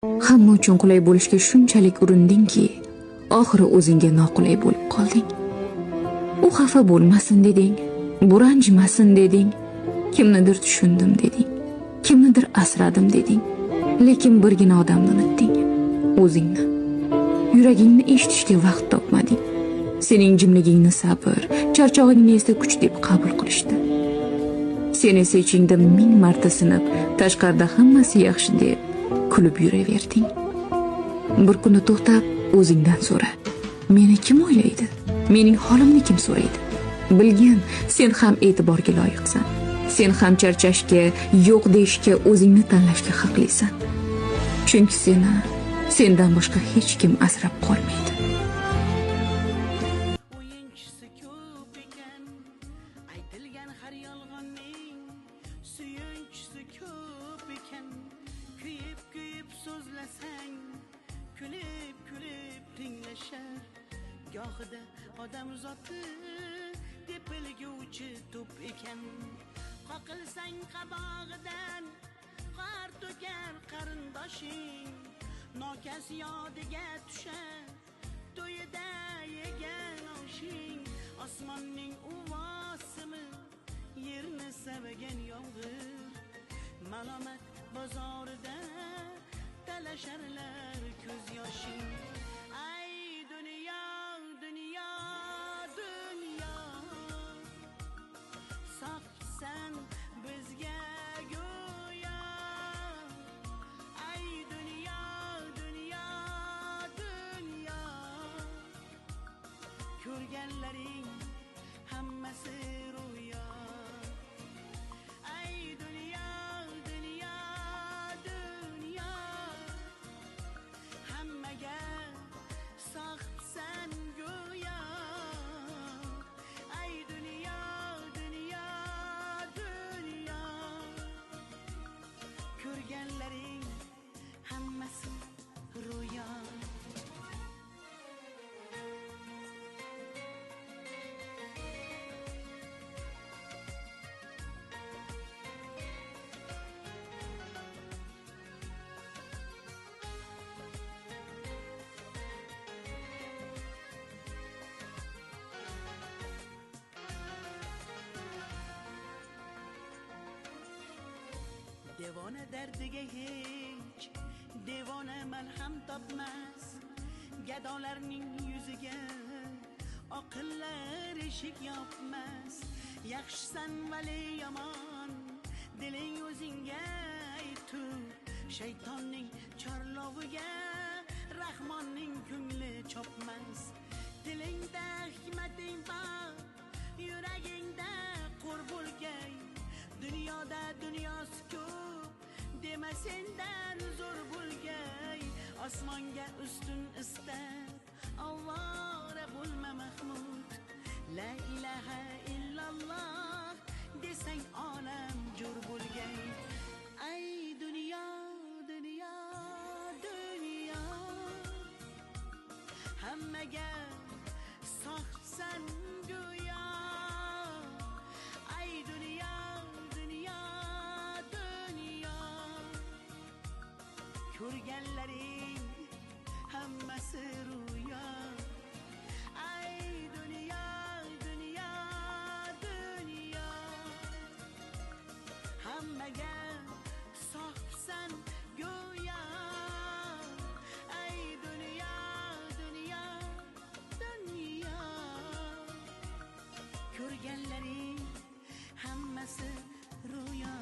Hamma uchun qulay bo'lishga shunchalik urindingki, oxiri o'zingga noqulay bo'lib qolding. U xafa bo'lmasin deding, bu ranjimasin deding, kimnidir tushundim deding, kimnidir asradim deding. Lekin birgina odamni unutding, o'zingni. Yuragingni eshitishga vaqt topmading. Sening jimligingni sabr, charchog'ingni esa kuch deb qabul qilishdi. Sen esa ichingda 1000 marta sinib, tashqarida hammasi yaxshi deb kulib yuraverding. Bir kuni to'xtab o'zingdan so'ra. Meni kim o'ylaydi? Mening holimni kim so'raydi? Bilgin, sen ham e'tiborga loyiqsan. Sen ham charchashga, yo'q deyishga, o'zingni tanlashga haqlisan. Chunki sendan boshqa hech kim asrab qolmaydi. O'yinchisi ko'p ekan, aytilgan har yolg'onning suyunchisi ko'p ekan. Kuyib so'zlasang, kulib tinglashar. Gohida odam zoti depilguvchi to'p ekan. Qoqilsang qabog'idan qor to'kar qarindoshing. Nokas yodiga tushar to'yida yegan oshing. Osmonning uvosimi yerni savagan yomg'ir. Malomat bozorida talasharlar ko'z yoshing. Ay dunyo, dunyo, dunyo, soqsan bizga go'yo. Ay dunyo, dunyo, dunyo, ko'rganlaring hammasi ro'yo. Ay dunyo, dunyo, dunyo, hammaga soqsan go'yo. Ay dunyo, dunyo, dunyo, ko'rganlaring hammasi ro'yo. Devona dardiga hech devona malham topmas. Gadolarning yuziga oqillar eshik yopmas. Yaxshisan vali yomon, diling o'zingga aytur. Shaytonning chorloviga Rahmonning ko'ngli chopmas. Dilingda hikmating bor, yuragingda qo'r bo'lgay. Dunyoda dunyosi ko'p, dema sendan zo'r bo'lgay. Osmonga ustun istab, ovora bo'lma mahmud. La ilaha illalloh desang olam jo'r bo'lgay. Ay dunyo, dunyo, dunyo, hammaga soqsan go'yo. Ay dunyo, dunyo, dunyo, ko'rganlaring hammasi ro'yo. Ay dunyo, dunyo, dunyo, hammaga soqsan go'yo. Ay dunyo, dunyo, dunyo, ko'rganlaring hammasi ro'yo.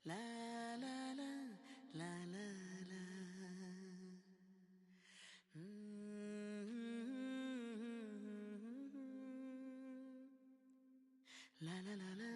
La la la la la la. La la la la.